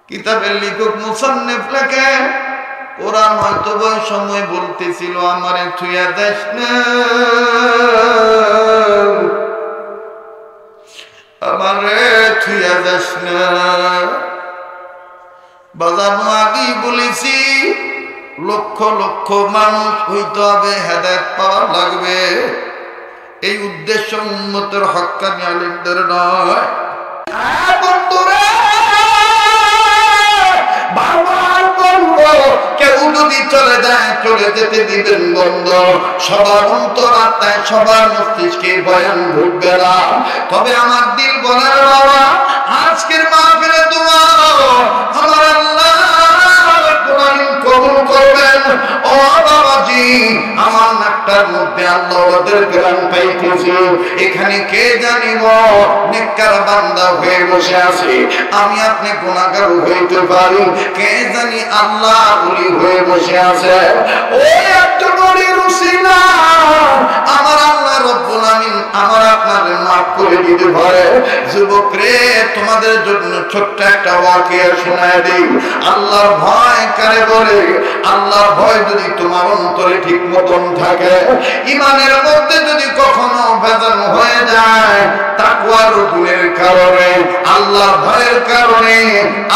কিতাবের লেখক মুসান্নিফ লেখে কোরআন হয়তো ওই সময় বলতেছিল আমারে থুইয়া দেশ না, আমারে থুইয়া দেশ না। বাজানো আগেই বলেছি লক্ষ লক্ষ মানুষ হইতে হবে, হেদায়েত পাওয়া লাগবে। এই উদ্দেশ্য উম্মতের হক্কানি আলেমদের নয়। বন্ধুরা বারবার বলবো, কেউ যদি চলে যায় চলে যেতে দিবেন বন্ধ। সবার অন্তরাত্মায় সবার মস্তিষ্কে বয়ান ঢুকবে না, তবে আমার দিল বলার বাবা আজকের মাহফিলে দোয়া আমার আল্লাহ কোরআন কবুল করবেন। ও বাবাজি আমার নাকটার মধ্যে আল্লাহ ওদের গ্রাম পাইতেছি, এখানে কে জানিব নেককার বান্দা হয়ে বসে আছে, আমি আপনি গুনাহগার হইতে পারি, কে জানি আল্লাহ ওলি হয়ে বসে আছে। ওই একটা নড়ির উসিলা আমার আল্লাহ রব্বুল আমিন আমার আপনাদের মাফ করে দিতে পারে। যুবক রে তোমাদের জন্য ছোট্ট একটা ওয়াকিয়া শোনায় দেই। আল্লাহর ভয় কারে বলে? আল্লাহর ভয় যদি তোমার অন্তরে ঠিক মতন থাকে, ইমানের মধ্যে যদি কখনো ভেজাল হয়ে যায়, তাকওয়ার গুণের কারণে আল্লাহর ভয়ের কারণে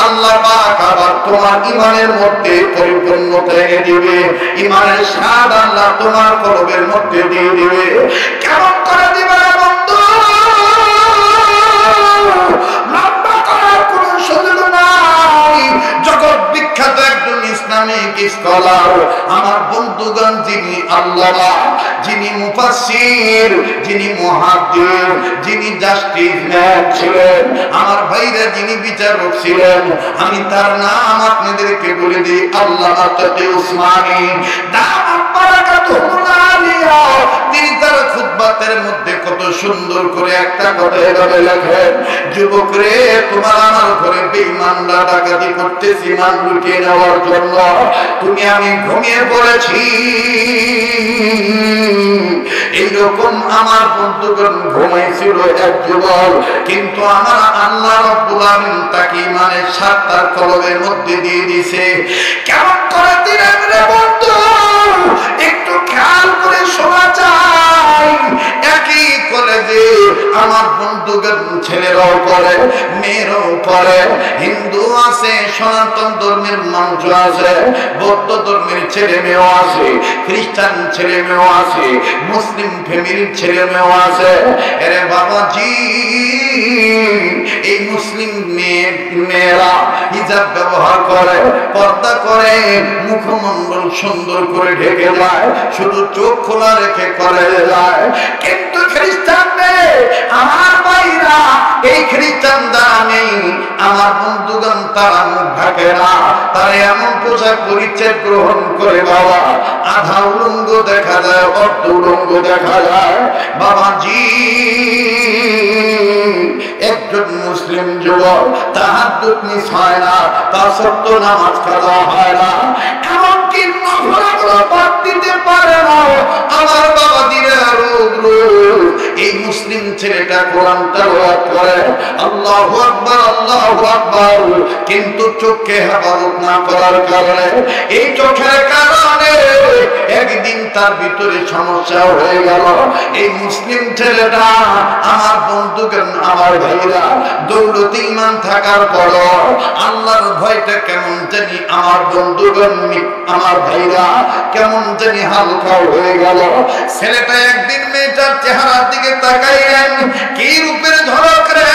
আল্লাহ পাক আবার তোমার ইমানের মধ্যে পরিপূর্ণতা এনে দিবে, ইমানের স্বাদ আল্লাহ তোমার কলবের মধ্যে দিয়ে দিবে। কেমন করে দিবে বন্ধু? লম্বা করার কোন সুযোগ নাই। জগৎ বিখ্যাত একজন ইসলামিক স্কলার আমার বন্ধুগণ, যিনি আল্লামা, যিনি মুফাসসির, যিনি মুহাদ্দিস, যিনি জাস্টিস ম্যান ছিলেন, আমার ভাইরা যিনি বিচারক ছিলেন, আমি তার নাম আপনাদেরকে বলে দিই, আল্লামা তাকি উসমানী দামাত বারাকাতুহুল আলিয়া। তিনি তার খুতবাতের মধ্যে কত সুন্দর করে একটা কথা এভাবে লেখেন, যুবক রে তোমার আমার ঘরে বেঈমানরা ডাকাতি করতেছে মান লুটিয়ে নেওয়ার জন্য, তুমি আমি ঘুমিয়ে পড়েছি। এইরকম আমার বন্ধুগণ ঘুমাইছিল এক যুবক, কিন্তু আমার আল্লাহ রাব্বুল আমিন তাকে ইমানের স্বাদ তার কলবের মধ্যে দিয়ে দিয়েছে। কেমন করে দিলেন রে বন্ধু? একটু খেয়াল করে শোনা যায়। একই কলেজে আমার বন্ধুগণ ছেলেরাও পড়ে, মেয়েরাও পড়ে, হিন্দু আছে, সনাতন ধর্মের মানুষ আছে, বৌদ্ধ ধর্মের ছেলে মেয়েও আছে, খ্রিস্টান ছেলে মেয়েও আছে, মুসলিম ফ্যামিলির ছেলে মেয়েও আছে। আরে বাবাজি এই মুসলিম মেয়েরা হিজাব ব্যবহার করে, পর্দা করে, মুখমণ্ডল সুন্দর করে ঢেকে যায়, শুধু চোখ খোলা রেখে করে যায়। কিন্তু খ্রিস্টান মেয়ে আমার ভাইরা এই খ্রিস্টান দ্বারা নেই, আমার বন্ধুগণ তারা মুখ ঢাকে না, তারা এমন পোশাক পরিচ্ছদ গ্রহণ করে বাবা আধা উলঙ্গ দেখা যায়, অর্ধ উলঙ্গ দেখা যায়। বাবাজি একজন মুসলিম যুবক তাহাজ্জুদ মিস হয় না, তার সত্য নামাজ কাজা হয় না, এমনকি নফলগুলো বাদ দিতে পারে না। আমার বাবা দিনে রোজ এই মুসলিম ছেলেটা কোরআন তেলাওয়াত করে, আল্লাহু আকবার আল্লাহু আকবার, কিন্তু চোখে হেফাজত না করার কারণে, এই চোখের কারণে একদিন তার ভিতরে সমস্যা হয়ে গেল। এই মুসলিম ছেলেটা আমার বন্ধুগণ আমার ভাইরা দৌলতে ঈমান থাকার পর আল্লাহর ভয়টা কেমন জানি আমার বন্ধুগণ আমার ভাইরা কেমন জানি হালকা হয়ে গেল। ছেলেটা একদিন মেয়েটার চেহারার দিকে তাকাইলেন, কি রূপের ঝলক রে,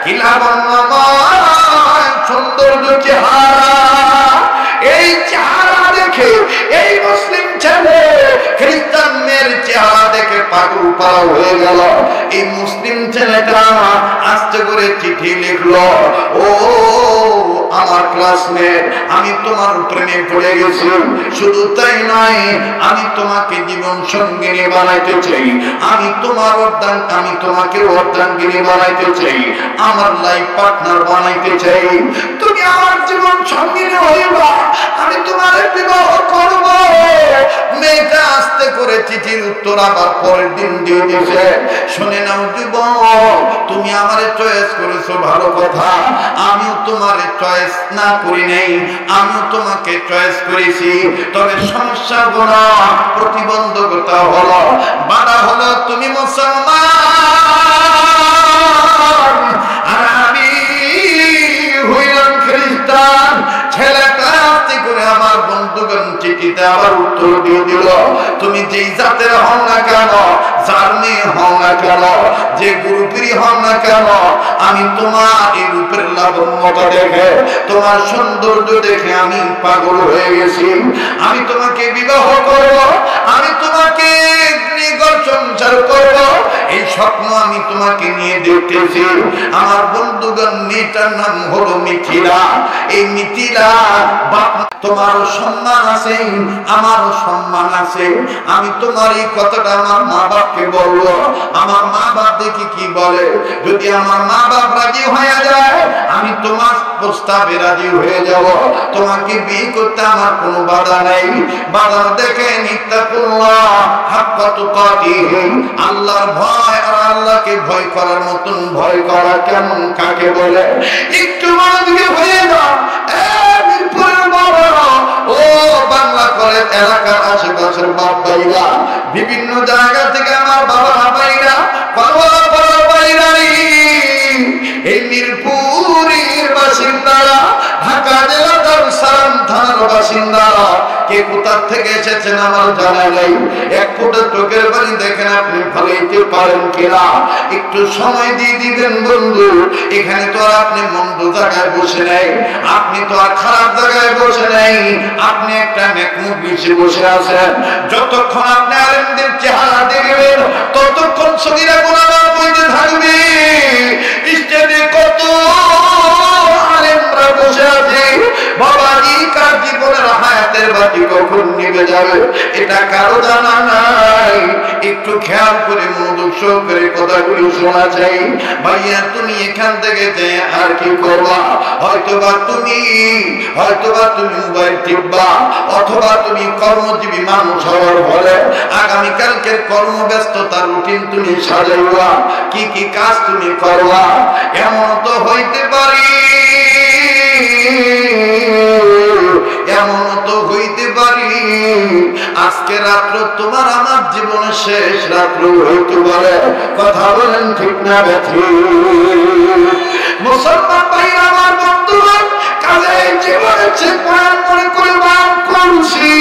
কি লাবণ্যময় সৌন্দর্য চেহারা। এই চেহারা দেখে এই মুসলিম ছেলে খ্রিস্টান মেয়ের চেহারা দেখে পাগল পাড়া হয়ে গেল। এই মুসলিম ছেলেটা আস্তে করে চিঠি লিখলো, ও আমার ক্লাসমেট, আমি তোমার প্রেমে পড়ে গেছি। শুধু তাই নয়, আমি তোমাকে জীবন সঙ্গিনী বানাইতে চাই, আমি তোমাকে অর্ধাঙ্গিনী বানাইতে চাই, আমার লাইফ পার্টনার বানাইতে চাই। তুমি আমার জীবন সঙ্গিনী হইবা, আমি তোমার বিবাহ করব। মেয়েটা আস্তে করে চিঠির উত্তর আবার পরের দিন দিয়ে দিছে। শুনে নাও যুবক, তুমি আমারে চয়েস করেছো, ভালো কথা। আমিও তোমারে চয়েস না করি নাই, আমিও তোমাকে চয়েস করেছি। তবে সমস্যা হলো, প্রতিবন্ধকতা হলো, বাধা হলো তুমি মুসলমান আর আমি হইলাম খ্রিস্টান। ছেলেটা আস্তে করে আমার বন্ধুগণ চিঠিতে আবার উত্তর দিয়ে দিল, তুমি যেই জাতের হও না কেন, যার মেয়ে হও না কেন, যে গ্রুপেরই হও না কেন, আমি তোমার এই রূপের লাবণ্যতা দেখে, তোমার সৌন্দর্য দেখে আমি পাগল হয়ে গেছি। আমি তোমাকে বিবাহ করব, আমি তোমাকে সংসার করব, এই স্বপ্ন আমি তোমাকে নিয়ে দেখতেছি। আমার বন্ধুগণ, মেয়েটার নাম হলো মিথিলা। এই মিথিলা, তোমারও সম্মান আছে, আমারও সম্মান আছে। আমি তোমার এই কথাটা আমার মা বাপকে বলবো, আমার মা বাপ দেখি কি বলে। যদি আমার মা বাপ রাজি হয়ে যায়, আমি তোমার প্রস্তাবে রাজি হয়ে যাব। তোমাকে বিয়ে করতে আমার কোনো বাধা নাই। বাধা দেখে নিত্তাকুল্লাহ হাক্কা তুকাতিহি, আল্লাহর ভয় আর আল্লাহকে ভয় করার মতন ভয় করা কেমন কাকে বলে? একটু মনোযোগী হয়ে যাও। ও বাংলা কলেজ এলাকার আশেপাশের বাপ ভাইরা, বিভিন্ন জায়গা থেকে আমার বাবা ভাইরা, এই মিরপুরের বাসিন্দারা, ঢাকা জেলা দারুসালাম থানার বাসিন্দারা, কে কোথা থেকে এসেছেন আমার জানা নাই। এক ফোঁটা চোখের পানি দেখেন, আপনি ভালোইতে পারেন কিনা একটু সময় দিয়ে দিবেন বন্ধু। এখানে তো আর আপনি মন্দ জায়গায় বসে নেই, আপনি তো আর খারাপ জায়গায় বসে নেই, আপনি একটা নেকমুখ মিশে বসে আছেন। যতক্ষণ আপনি আলেমদের চেহারা দেখবেন, ততক্ষণ সগীরা গুনাহ বইতে থাকবে। স্টেজে কত আলেমরা বসে আছে, বাবাজি কার জীবনের হায়াতের বাতি কখন নিভে যাবে এটা কারো জানা নাই। একটু খেয়াল করে মনোযোগ সহকারে কথাগুলো শোনা চাই। ভাইয়া, তুমি এখান থেকে যে আর কি করবা? হয়তোবা তুমি মোবাইল টিপবা, অথবা তুমি কর্মজীবী মানুষ হওয়ার ফলে আগামীকালকের কর্মব্যস্ততার রুটিন তুমি সাজাইবা, কি কি কাজ তুমি করবা। এমন তো হইতে পারি, এমন তো হইতে পারি আজকে রাত্র তোমার আমার জীবনের শেষ রাত্র হইতে পারে। কথা বলেন ঠিক না বেঠি? মুসলমান ভাই আমার বন্ধুগণ, কাজে জীবনের চেয়ে কোরআন মনে করে মান করছি।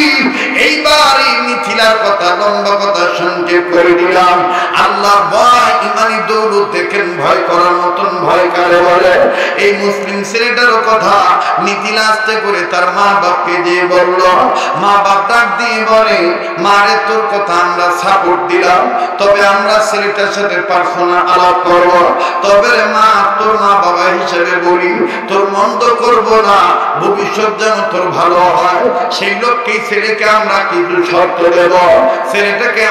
এইবার এই মিথিলার কথা, লম্বা কথা সংক্ষেপ করে দিলাম। আল্লাহ ভয়, ইমানি দৌলত দেখেন, ভয় করার মতন ভয় কারে বলে? এই মুসলিম ছেলেটারও কথা মিথিলা আস্তে করে তার মা বাপকে দিয়ে বলল। মা বাপ ডাক দিয়ে বলে, মারে তোর কথা আমরা সাপোর্ট দিলাম, তবে আমরা ছেলেটার সাথে পার্সোনাল আলাপ করব। তবে মা, তোর মা বাবা হিসেবে বলি, তোর মন্দ করব না, ভবিষ্যৎ যেন তোর ভালো হয়, সেই লক্ষ্যেই ছেলেকে আমরা কিছু শর্ত দেব। ছেলেটাকে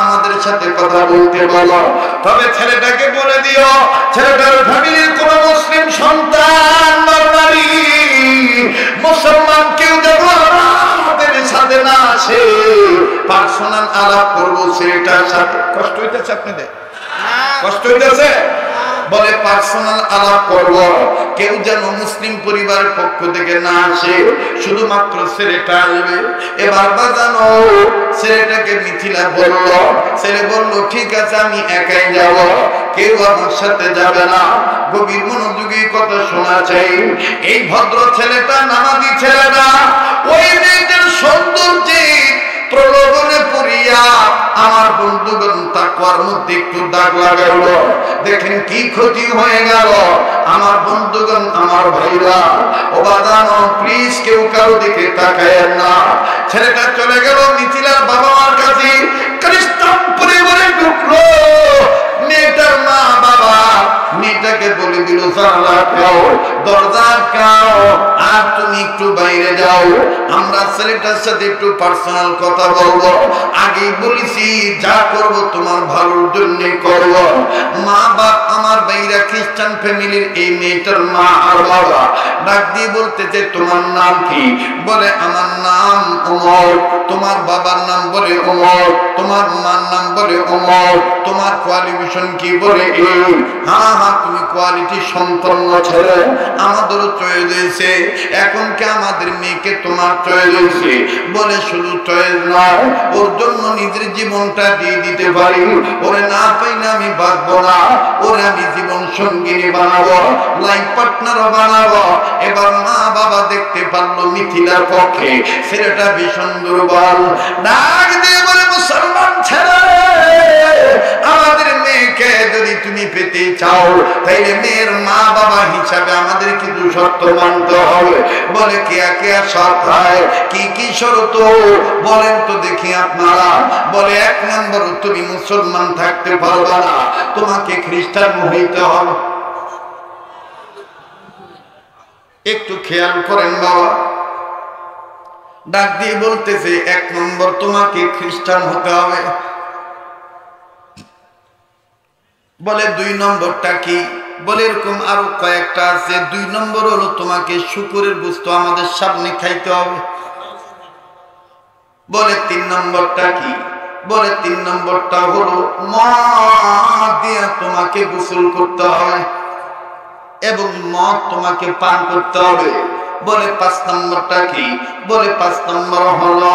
আমাদের সাথে কথা বলতে বলো। তবে ছেলেটাকে বলে দিও, ছেলেটার ফ্যামিলির কোন মুসলিম সন্তান নারী, মুসলমান কেউ যেন আমাদের সাথে না আসে। পার্সোনাল আলাপ করবো ছেলেটার সাথে। কষ্ট হইতেছে আপনাদের? কষ্ট হইতেছে? বলে পার্সোনাল আলাপ করব, কেউ যেন মুসলিম পরিবারের পক্ষ থেকে না আসে, শুধুমাত্র ছেলেটা আসবে। এবার বাজানো ছেলেটাকে মিথিলা বলল। ছেলে বলল, ঠিক আছে, আমি একাই যাব, কেউ আমার সাথে যাবে না। গভীর মনোযোগী কথা শোনা চাই। এই ভদ্র ছেলেটা, নামাজি ছেলেটা, ওই মেয়েদের সৌন্দর্যে প্রলোভনে পড়িয়া আমার বন্ধুগণ তাকওয়ার মধ্যে একটু দাগ লাগাইল। দেখেন কি ক্ষতি হয়ে গেল আমার বন্ধুগণ, আমার ভাইরা। ও বাদানো, প্লিজ কেউ কারো দিকে তাকায়েন না। ছেলেটা চলে গেল মিথিলার বাবা মার কাছে, খ্রিস্টান পরিবারে ঢুকলো। মেয়েটার মা বাবা মেয়েটাকে বলে দিল জানালা আটকাও, দরজা আটকাও, আর তুমি একটু বাইরে যাও, আমরা ছেলেটার সাথে একটু পার্সোনাল কথা বলবো। আগেই বলেছি যা করব তোমার ভালোর জন্য করব। মা বাপ আমার বাইরা খ্রিস্টান ফ্যামিলির এই মেয়েটার মা আর বাবা ডাক দিয়ে বলতেছে তোমার নাম কি? বলে আমার নাম ওমর। তোমার বাবার নাম? বলে ওমর। তোমার মার নাম? বলে ওমর। তোমার কোয়ালিফিকেশন কি? বলে এই। হ্যাঁ হ্যাঁ, তুমি কোয়ালিটি সম্পন্ন ছেলে, আমাদেরও চয়েস হয়েছে, এখন কি আমাদের মেয়েকে তোমার চয়েস হয়েছে? বলে শুধু চয়েস নয়, ওর জন্য নিজের জীবনটা দিয়ে দিতে পারি, ওরে না পাই না আমি বাঁচবো না, ওরে আমি জীবন সঙ্গিনী বানাবো, লাইফ পার্টনারও বানাবো। এবার মা বাবা দেখতে পারলো মিথিলার পক্ষে ছেলেটা ভীষণ দুর্বল। ডাক দিয়ে বলে মুসলমান ছেলে, আমাদের মেয়েকে যদি তুমি পেতে চাও তাইলে মেয়ের মা বাবা হিসাবে আমাদের কিছু শর্ত মানতে হবে। বলে কেয়া কেয়া শর্ত হয়? কি কি শর্ত বলেন তো দেখি আপনারা। বলে এক নম্বর, তুমি মুসলমান থাকতে পারবা না, তোমাকে খ্রিস্টান হইতে হবে। একটু খেয়াল করেন বাবা, ডাক দিয়ে বলতেছে এক নম্বর তোমাকে খ্রিস্টান হতে হবে। বলে দুই নম্বরটা কি? বলে এরকম আরো কয়েকটা আছে। দুই নম্বর হলো তোমাকে শুকরের গোশত আমাদের সামনে খাইতে হবে। বলে তিন নম্বরটা কি? বলে তিন নম্বরটা হলো মদ দিয়ে তোমাকে গোসল করতে হবে এবং মদ তোমাকে পান করতে হবে। বলে পাঁচ নম্বরটা কি? বলে পাঁচ নম্বর হলো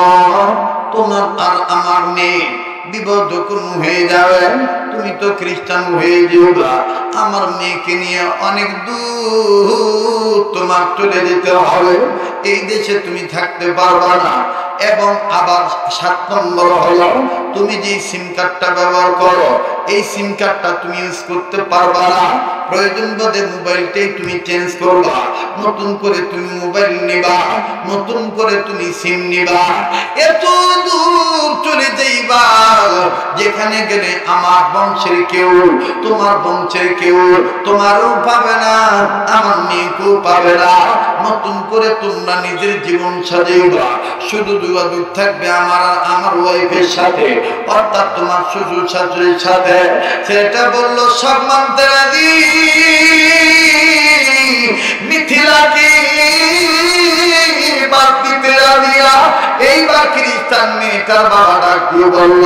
তোমার আর আমার মেয়ে বিবাহ যখন হয়ে যাবে, তুমি তো খ্রিস্টান হয়ে যাবা, আমার মেয়েকে নিয়ে অনেক দূর তোমার চলে যেতে হবে, এই দেশে তুমি থাকতে পারবা না। এবং আবার সাত নম্বর হলো তুমি যে সিম কার্ডটা ব্যবহার করো এই সিম কার্ডটা তুমি ইউজ করতে পারবা না, প্রয়োজন বোধে মোবাইলটাই তুমি চেঞ্জ করবা, নতুন করে তুমি মোবাইল নিবা, নতুন করে তুমি সিম নিবা, এত দূর চলে যাইবা যেখানে গেলে আমার বংশের কেউ, তোমার বংশের কেউ তোমারও পাবে না, আমার মেয়েকেও পাবে না। নতুন করে তোমরা নিজের জীবন সাজাইবা, শুধু যোগাযোগ থাকবে আমার ওয়াইফের সাথে, অর্থাৎ তোমার শ্বশুর শাশুড়ির সাথে। সেটা বললো সব মানতে রাজি। মিথিলাকে বাদ দিতে রাজিয়া। এইবার খ্রিস্টান মেয়েটার বাবা ডাক দিয়ে বলল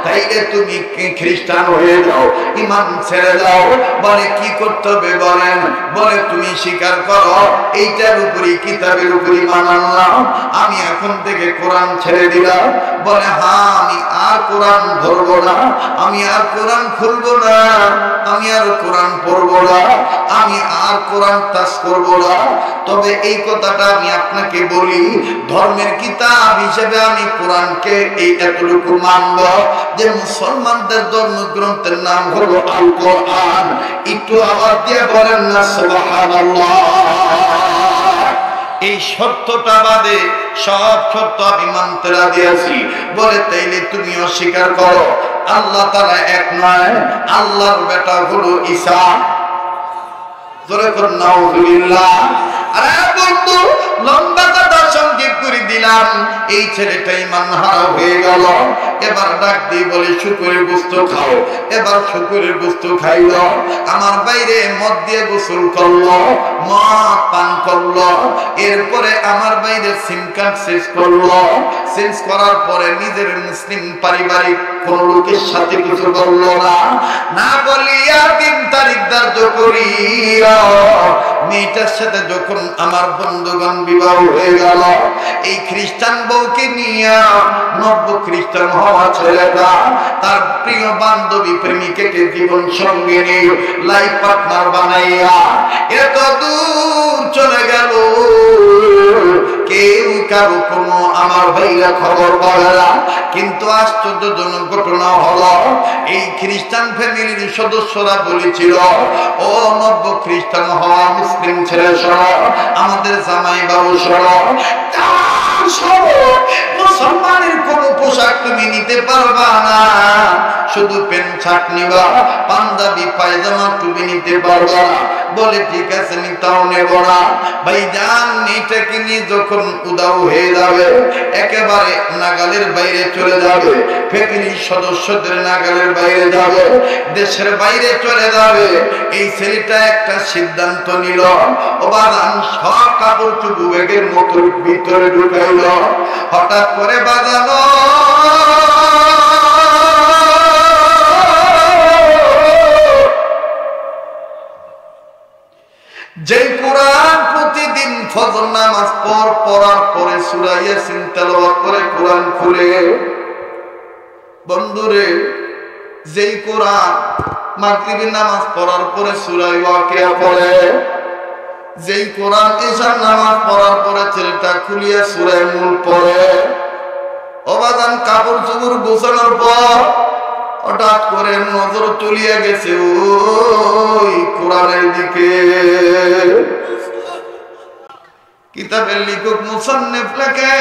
তাইলে তুমি খ্রিস্টান হয়ে যাও, ইমান ছেড়ে দাও। বলে কি করতে হবে বলেন? বলে তুমি স্বীকার করো এইটার উপরই কিতাবের উপরই মানলাম, আমি এখন থেকে কোরআন ছেড়ে দিলাম। বলে হ্যাঁ, আমি আর কোরআন ধরবো না, আমি আর কোরআন খুলবো না, আমি আর কোরআন পড়বো না, আমি আর কোরআন টাচ করবো না। তবে এই কথাটা আমি আপনাকে বলি, ধর্মের কিতাব হিসেবে আমি কোরআনকে এই এতটুকু মানব যে মুসলমানদের ধর্মগ্রন্থের নাম হলো আল কোরআন। একটু আওয়াজ দিয়ে বলেন না সুবহানাল্লাহ। এই শর্তটা বাদে সব শর্ত আমি মানতে রাজি আছি। বলে তাইলে তুমি অস্বীকার করো আল্লাহ তাআলা এক নয়, আল্লাহর বেটা হলো ঈসা। জোরে করে নাউযুবিল্লাহ। আরে বন্ধু, লম্বা কথা সংক্ষেপ করে দিলাম, এই ছেলেটা ঈমান হারা হয়ে গেল। এবার ডাক দিয়ে বলে শুকরের গোশত খাও। এবার শুকরের গোশত খাইল, আমার বাইরে মদ দিয়ে গোসল করলো, মদ পান করলো, এরপরে আমার বাইরে সিম কার্ড চেঞ্জ করলো, চেঞ্জ করার পরে নিজের মুসলিম পারিবারিক কোন লোকের সাথে কিছু বললো না, না বলিয়া 3 তারিখ ধার্য করিয়া মেয়েটার সাথে যখন আমার বন্ধুগণ বিবাহ হয়ে গেল, এই খ্রিস্টান বউকে নিয়ে নব্য খ্রিস্টান হওয়া ছেলেটা তার প্রিয় বান্ধবী প্রেমিকাকে জীবন সঙ্গিনী লাইফ পার্টনার বানাইয়া এত দূর চলে গেল, কেউ কারো কোনো আমার ভাইরা খবর বলে না। কিন্তু আশ্চর্যজনক ঘটনা হলো এই খ্রিস্টান ফ্যামিলির সদস্যরা বলেছিল, ও নব্য খ্রিস্টান হওয়া মুসলিম ছেলে শোনো, আমাদের জামাই বাবু শোনো, সম্মানের কোন পোশাক তুমি নিতে পারবা না, শুধু প্যান্ট শার্ট নিবা, পাঞ্জাবি পায়জামা তুমি নিতে পারবা না। বলে ঠিক আছে আমি তাও নেব না। ভাইজান এটাকে নিয়ে যখন উদাও হয়ে যাবে, একেবারে নাগালের বাইরে চলে যাবে, ফ্যামিলির সদস্যদের নাগালের বাইরে যাবে, দেশের বাইরে চলে যাবে, এই ছেলেটা একটা সিদ্ধান্ত নিল, ও বাজান সব কাপড় চুপু ব্যাগের মতো ভিতরে ঢুকাইল। হঠাৎ করে বাজানো যে কোরআন প্রতিদিন ফজর নামাজ পড়ার পরে সূরা ইয়াসিন তেলাওয়াত করে কোরআন খুলে, বন্ধুরে যেই কোরআন মাগরিবের নামাজ পড়ার পরে সূরা ওয়াকিয়া পড়ে, যেই কোরআন ইশার নামাজ পড়ার পরে ছেলেটা খুলিয়া সূরা মুল পড়ে, অবাদান কাপড় চোপড় গোছানোর পর হঠাৎ করে নজর চলিয়া গেছে ওই কোরআনের দিকে। কিতাবের লেখক মুসান্নিফ লেখে,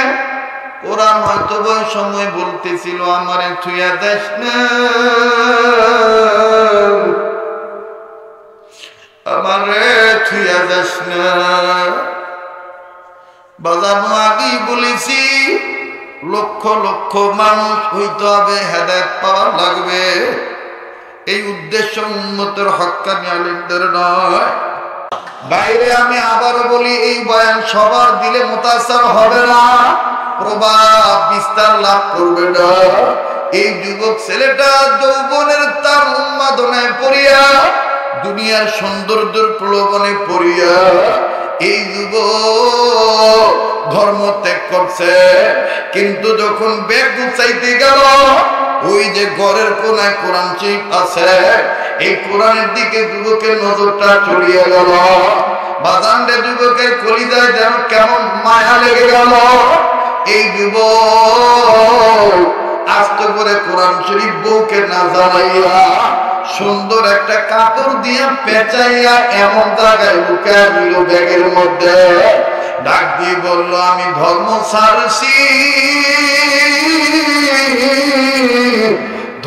কোরআন হয়তো ওই সময় বলতেছিল আমারে ছুঁয়া দেশ না, আমারে ছুঁয়া দেশ না। বাজানো আগেই বলেছি লক্ষ লক্ষ মানুষ হইতে হবে, হেদায়েত পাওয়া লাগবে। এই উদ্দেশ্য উম্মতের হক্কানি আলেমদের নয়। বাইরে আমি আবারও বলি, এই বয়ান সবার দিলে মুতাসার হবে না, প্রভাব বিস্তার লাভ করবে না। এই যুবক ছেলেটা যৌবনের তার উন্মাদনায় পড়িয়া, দুনিয়ার সৌন্দর্যের প্রলোভনে পড়িয়া এই যুবক ধর্ম ত্যাগ করছে। কিন্তু যখন ব্যাগ গুছাইতে গেল, ওই যে ঘরের কোনায় কোরআন শরীফ আছে, এই কোরআনের দিকে যুবকের নজরটা চলিয়ে গেল। বাজানরে যুবকের কলিজায় যেন কেমন মায়া লেগে গেল। এই যুবক আস্তে করে কোরআন শরীফ বউকে না জানাইয়া সুন্দর একটা কাপড় দিয়ে পেঁচাইয়া এমন জায়গায় লুকায় দিল ব্যাগের মধ্যে। ডাক দিয়ে বলল, আমি ধর্ম ছাড়ছি,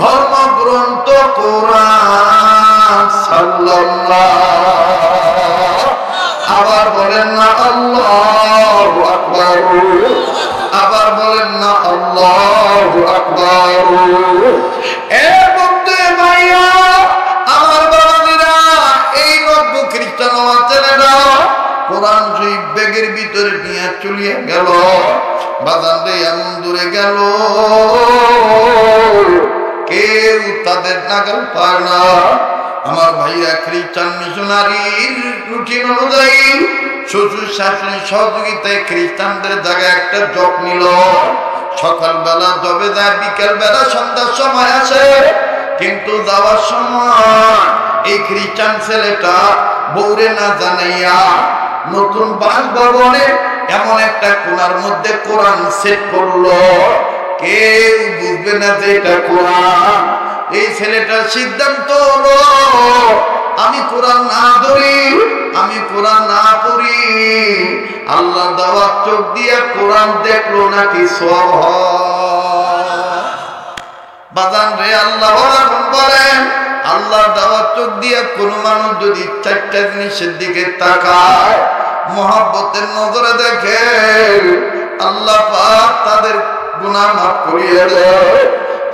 ধর্মগ্রন্থ কোরআন সাল্লাল্লাহু। আবার বলেন না আল্লাহু আকবার, আবার বলেন না আল্লাহু আকবার। এ বন্ধু ভাইয়া আমার বাবাজিরা, এই নব্য খ্রিস্টান ছেলেরা কোরআন শরীফ ব্যাগের ভিতরে নিয়ে চলিয়ে গেল। বাজারে এমন দূরে গেল কেউ তাদের নাগাল পায় না। আমার ভাইয়া খ্রিস্টান মিশনারির রুটিন অনুযায়ী শ্বশুর শাশুড়ি সহযোগিতায় খ্রিস্টানদের জায়গায় একটা জব নিল। সকালবেলা জবে যায়, বিকেল বেলা সন্ধ্যার সময় আসে। কিন্তু যাওয়ার সময় এই খ্রিস্টান ছেলেটা বউরে না জানাইয়া নতুন বাসভবনে এমন একটা কোণার মধ্যে কোরআন সেট করলো, কেউ বুঝবে না যে এটা কোরআন। এই ছেলেটার সিদ্ধান্ত হলো, আমি কোরআন না ধরি, আমি কোরআন না পড়ি। আল্লাহ দেওয়া চোখ দিয়ে কোরআন দেখলো নাকি সব বাজান রে। আল্লাহ বলেন, আল্লাহ দেওয়া চোখ দিয়ে কোন মানুষ যদি চারটা জিনিসের দিকে তাকায়, মহব্বতের নজরে দেখে, আল্লাহ পাক তাদের গুনাহ মাফ করিয়ে দেয়।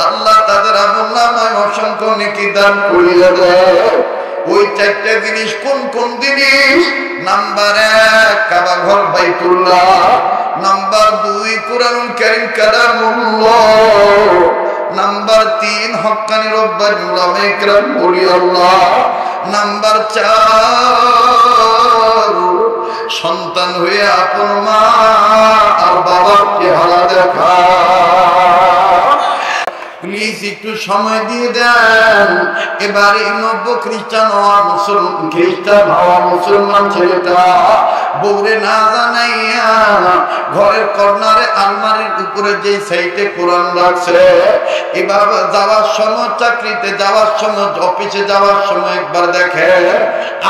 আল্লাহ তাদের আমলনামায় অসংখ্য নেকি দান করিয়ে দেয়। ওই চারটা জিনিস কোন কোন জিনিস? নাম্বার 1 কাবা ঘর বাইতুল্লাহ, নাম্বার 2 কুরআনুল কারীম কালামুল্লাহ, নাম্বার 3 হক্কানি রব্বানি উলামায়ে কেরাম আল্লাহ, নাম্বার 4 সন্তান হয়ে আপন মা আর বাবার চেহারা দেখা। প্লিজ একটু সময় দিয়ে দেন। এবার এই নব্য খ্রিস্টান হওয়া মুসলমান ছেলেটা বউরে না জানাইয়া ঘরের কর্নারে আলমারির উপরে যে সাইডে কোরআন রাখছে, এবার যাওয়ার সময়, চাকরিতে যাওয়ার সময়, অফিসে যাওয়ার সময় একবার দেখে,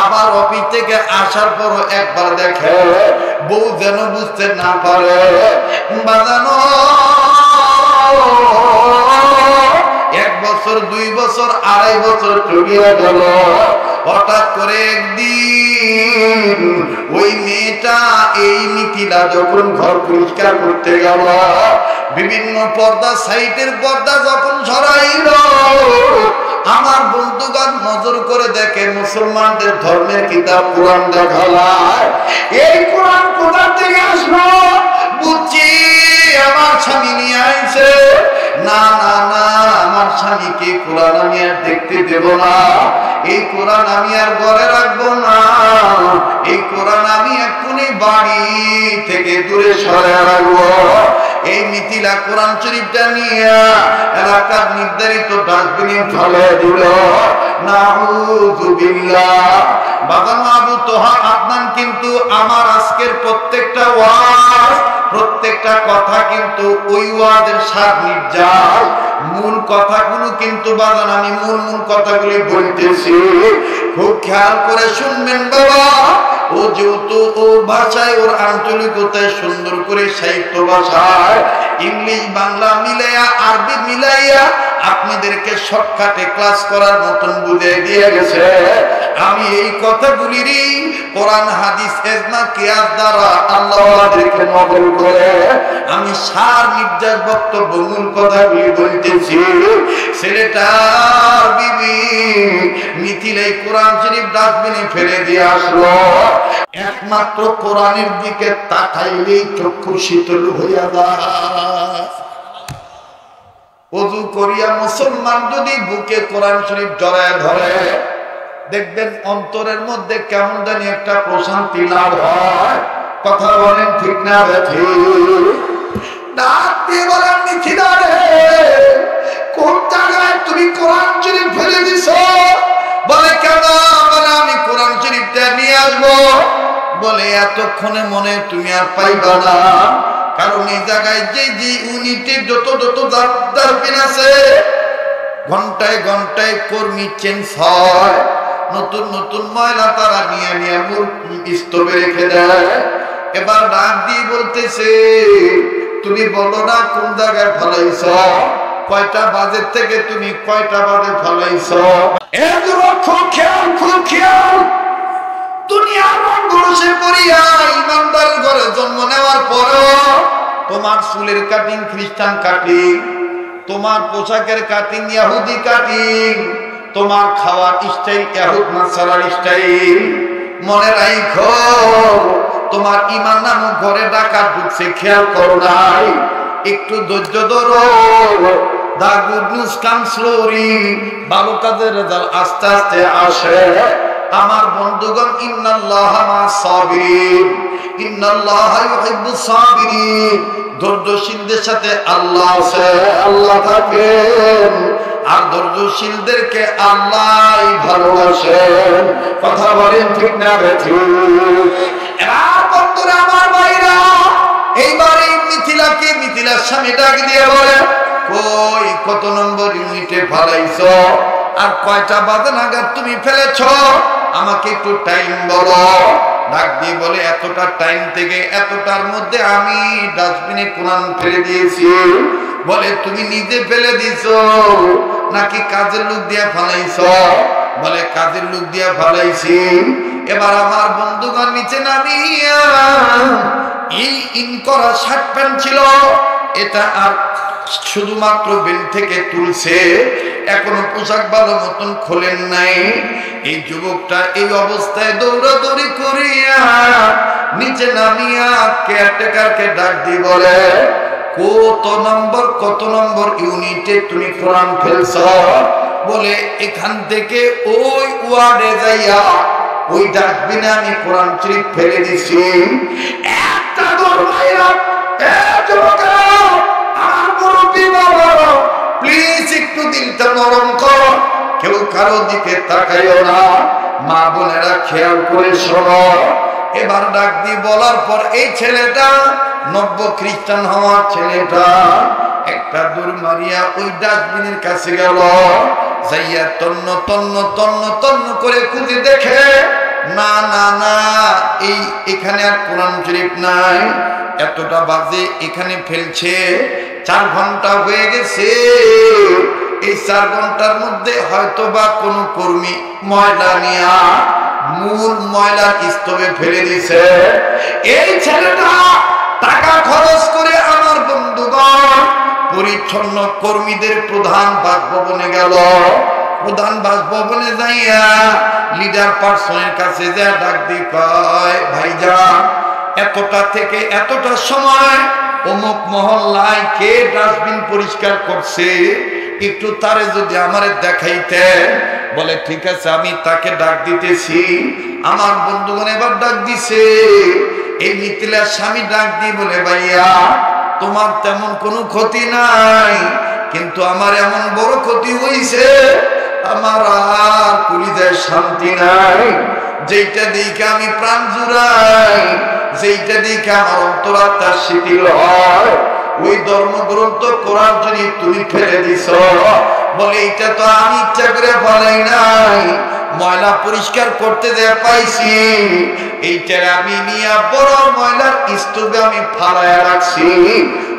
আবার অফিস থেকে আসার পরও একবার দেখে, বউ যেন বুঝতে না পারে। বাজানো এক বছর, 2 বছর, 2.5 বছর চলিয়া গেল। হঠাৎ করে একদিন ওই মেয়েটা, এই মিথিলা যখন ঘর পরিষ্কার করতে গেল, বিভিন্ন পর্দা, সাইটের পর্দা যখন সরাইল, আমার বন্ধুগণ নজর করে দেখে মুসলমানদের ধর্মের কিতাব কোরআন দেখালায়। এই কোরআন কোথা থেকে আসলো? বুঝছি আমার স্বামী নিয়ে আইছে। না না না, আমার স্বামীকে কোরআন আমি আর দেখতে দেব না। এই কোরআন আমি আর ঘরে রাখবো না। এই কোরআন আমি এক্ষুনি বাড়ি থেকে দূরে সরে রাখবো। এই মিথিলা কোরআন শরীফটা নিয়ে এলাকার নির্ধারিত ডাস্টবিনে ফেলে দিল। নাউযুবিল্লাহ। বাগান আবু তোহা আদনান কিন্তু আমার আজকের প্রত্যেকটা ওয়াজ, প্রত্যেকটা কথা কিন্তু ওই ওয়াজের সার নির্যাস। মূল কথাগুলো কিন্তু বাগান আমি মূল কথাগুলি বলতেছি, খুব খেয়াল করে শুনবেন বাবা। ও যেহেতু ওর ভাষায়, ওর আঞ্চলিকতায় সুন্দর করে সাহিত্য ভাষায় ইংলিশ বাংলা মিলাইয়া, আরবি মিলাইয়া আপনাদেরকে শর্টকাটে ক্লাস করার মতন বুঝিয়ে দিয়ে গেছে। আমি এই কথাগুলিরই কোরআন হাদিস এজমা কিয়াস দ্বারা আল্লাহকে নকল করে আমি সার নির্যাস বক্তব্য মূল কথাগুলি বলতেছি। ছেলেটার বিবি মিথিলাই কোরআন শরীফ ডাস্টবিনে ফেলে দিয়ে আসলো। একমাত্র কোরআনের দিকে তাকাইলেই চক্ষু শীতল হইয়া যায়। ওযু করিয়া মুসলমান যদি বুকে কোরআন শরীফ জড়ায় ধরে, দেখবেন অন্তরের মধ্যে কেমন জানি একটা প্রশান্তি লাভ হয়। কথা বলেন ঠিক না বেঠিক? ডাক দিয়ে বলেন, মিথিলা রে, কোন জায়গায় তুমি কোরআন শরীফ ফেলে দিছো? বলে কেন? বলে আমি কোরআন শরীফটা নিয়ে আসবো। বলে এতক্ষণে মনে তুমি আর পাইবা না, কারণ এই জায়গায় যে ইউনিটে যত ডাস্টবিন আছে, ঘন্টায় ঘন্টায় কর্মী চেঞ্জ হয়। নতুন নতুন ময়লা তারা নিয়ে নিয়ে মূল স্তবে রেখে দেয়। এবার ডাক দিয়ে বলতেছে, তুমি বলো না কোন জায়গায় ফেলাইছ, কয়টা বাজে থেকে তুমি কয়টা বাজে ফেলাইছ। খুব খেয়াল। দুনিয়ার মানুষে পড়িয়া ইমানদার ঘরে জন্ম নেওয়ার পরও তোমার চুলের কাটিং খ্রিস্টান কাটিং, তোমার পোশাকের কাটিং ইহুদি কাটিং, তোমার খাওয়ার স্টাইল ইহুদ নাসারার স্টাইল। মনে রাখো, তোমার ইমান নামক ঘরে ডাকাত ঢুকছে, খেয়াল করো নাই। একটু ধৈর্য ধরো। দা গুড নিউজ কাম স্লোলি। ভালো কাজের রেজাল্ট আস্তে আস্তে আসে। আমার বন্ধুগণ, ইন্নাল্লাহা মা'আস সাবিরিন, ইন্নাল্লাহা ইউহিব্বুস সাবিরিন। ধৈর্যশীলদের সাথে আল্লাহ আছে, আল্লাহ থাকেন। আর ধৈর্যশীলদেরকে আল্লাহই ভালোবাসেন। কথা বলেন ঠিক না বেঠিক? এবার বন্ধুরা আমার ভাইরা, এইবার এই মিথিলার স্বামী ডাক দিয়ে বলে, কই কত নম্বর ইউনিটে ফেলাইছ? আর কয়টা বাজে নাগাদ তুমি ফেলেছ? আমাকে একটু টাইম বলো। ডাক দিয়ে বলে, এতটা টাইম থেকে এতটার মধ্যে আমি ডাস্টবিনে কোরআন ফেলে দিয়েছি। বলে, তুমি নিজে ফেলে দিছ নাকি কাজের লোক দিয়ে ফেলাইছ? বলে, কাজের লোক দিয়ে ফেলাইছি। এবার আমার বন্ধুগণ নিচে নামিয়া এই ইন করা শার্ট প্যান্ট ছিল, এটা আর শুধুমাত্র বেল্ট থেকে তুলছে, এখনো পোশাক ভালো মতন খোলেন নাই। এই যুবকটা এই অবস্থায় দৌড়াদৌড়ি করিয়া নিচে নামিয়া কেয়ারটেকারকে ডাক দিয়ে বলে, কত নম্বর ইউনিটে তুমি কোরআন ফেলছ? বলে, এখান থেকে ওই ওয়ার্ডে যাইয়া ওই ডাস্টবিনে আমি কোরআন শরীফ ফেলে দিছি। একটা দরমাইরা প্লিজ একটু দিলটা নরম করো, কেউ কারো দিকে তাকাইও না। মা বোনেরা খেয়াল করে শোনো। এবার ডাক দিয়ে বলার পর এই ছেলেটা, নব্য খ্রিস্টান হওয়ার ছেলেটা, একটা দূর মারিয়া ওই ডাস্টবিনের কাছে গেল। যাইয়া তন্ন করে খুঁজে দেখে, না না না, এখানে আর কোরআন শরীফ নাই। এতটা বাজে এখানে ফেলছে, 4 ঘন্টা হয়ে গেছে, এই 4 ঘন্টার মধ্যে হয়তো বা কোনো কর্মী ময়লা নিয়া মূল ময়লা স্তূপে ফেলে দিছে। এই ছেলেটা টাকা খরচ করে আমার বন্ধুগণ পরিচ্ছন্ন কর্মীদের প্রধান বাসভবনে গেল। প্রধান বাসভবনে যাইয়া লিডার পার্সনের কাছে যা ডাক দিয়ে কয়, ভাইজান এতটা থেকে এতটা সময় অমুক মহল্লায় কে ডাস্টবিন পরিষ্কার করছে, একটু তারে যদি আমারে দেখাইতেন। বলে ঠিক আছে, আমি তাকে ডাক দিতেছি। আমার বন্ধুগণ এবার ডাক দিছে। এই মিথিলার স্বামী ডাক দিয়ে বলে, ভাইয়া তোমার তেমন কোনো ক্ষতি নাই, কিন্তু আমার এমন বড় ক্ষতি হইছে, আমার আর কলিজায় শান্তি নাই। যেইটা দেখে আমি প্রাণ জুড়াই, যেইটা দেখে আমার অন্তরাত্মা শিথিল হয়, ওই ধর্মগ্রন্থ কোরআন যদি তুমি ফেলে দিছ। বলে এইটা তো আমি ইচ্ছা করে ফেলাই নাই, ময়লা পরিষ্কার করতে যা পাইছি, এইটার আমি নিয়ে বড় ময়লার স্তূপে আমি ফালাইয়া রাখছি।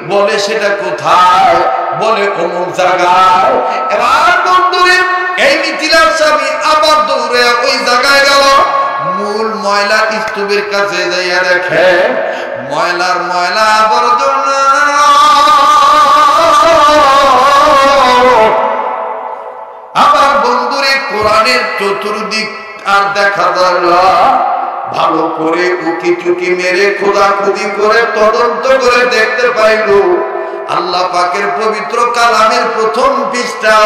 বলে সেটা কোথায়? বলে অমুক জায়গায়। এবার বন্ধুরে এই মিথিলার স্বামী আবার দৌড়ে ওই জায়গায় গেল। মূল ময়লার স্তূপের কাছে যাইয়া দেখে ময়লার ময়লা আবর্জনা। আবার বন্ধুরে কোরআনের চতুর্দিক আর দেখা যায় না। ভালো করে উকি চুকি মেরে খোদাখুদি করে তদন্ত করে দেখতে পাইল আল্লাহ পাকের পবিত্র কালামের প্রথম পৃষ্ঠা